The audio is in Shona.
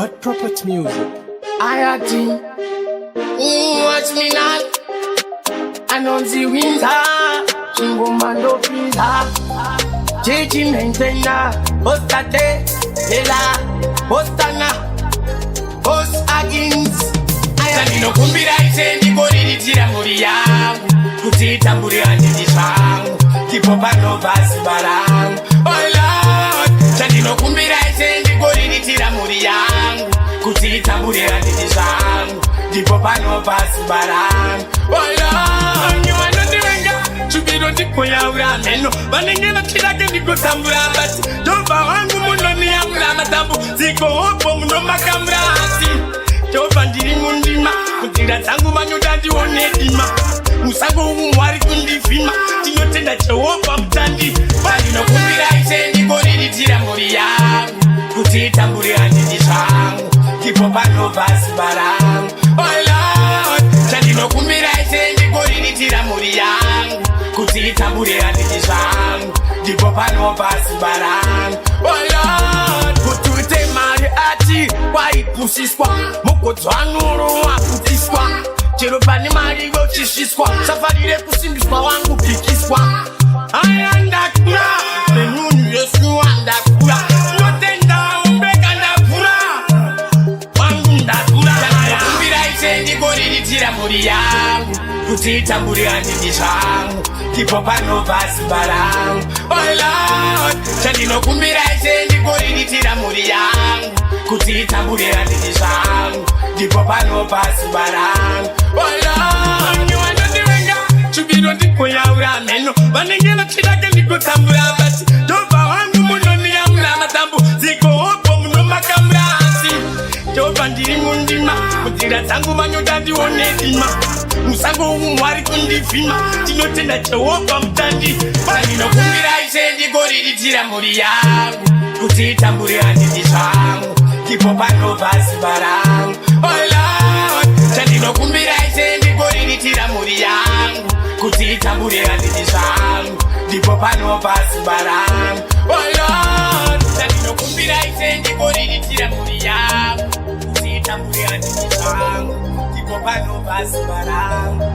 Hot Property Music. Ayati, watch me not. Anonzi winter, chingomando pizza. Jeji maintainer, postate, ela, postana, post agins. Ayati no kumbira itendi goriri tira muri yangu. Kutita muri andidi shangu. Tipo pano basi barangu. Oh Lord, chandi no kumbira itendi goriri tira muri yangu. Kutita muri andidi shangu. Tipo pano basi barangu. Oh Lord, you are not the wenga. Chubiro tipo ya urameno. Banengena kirake niko tambura basi. Jova wangu muno ni ya matambu. Ziko hopo muno makamrasi. Jova ndiri mundima. Kutira tangu manyudandi onedima. Musango umwari kundifima. Tinotenda Jehova mtandi. Bali no kumbira itendi goriri tira muri yangu. Kutita muri andidi shangu. Tipo pano basi barangu. Oh Lord, chandi no kumbira itendi goriri tira muri yangu. Kutita muri andidi shangu. Tipo pano basi barangu. Oh Lord, kutute mari ati waipusiswa. Mukodzwanuru wakutiswa. Cherobani mari gochishiswa. Safarire kusimbiswa wangu pikiswa. Ayandakura menunu yesu andakura. Notenda umbeka ndakura. Wangu ndakura. Kumbira itendi goriri tira muri yangu. Kutita muri andidi shangu. Tipo pano basi barangu. Oh Lord, chandi no kumbira itendi goriri tira muri yangu. Kutita muri andidi shangu. Tipo pano basi barangu. Oh Lord, you are not the wenga. Chubiro ndipo ya urameno. Banengena kirake niko tambura basi. Jova wangu muno ni ya matambu. Ziko hopo muno makamrasi. Jova ndiri mundima. Kutira tangu manyudandi onedima. Musango umwari kundifima. Tinotenda Jehova mtandi. Bali no kumbira itendi goriri tira muri yangu. Kutita muri andidi shangu. Tipo pano basi barangu. Oh Lord, chandi no kumbira itendi goriri tira muri yangu. Kutita muri andidi shangu. Tipo pano basi barangu. Oh Lord, chandi no kumbira itendi goriri tira muri yangu. Kutita muri andidi shangu. Tipo pano basi barangu.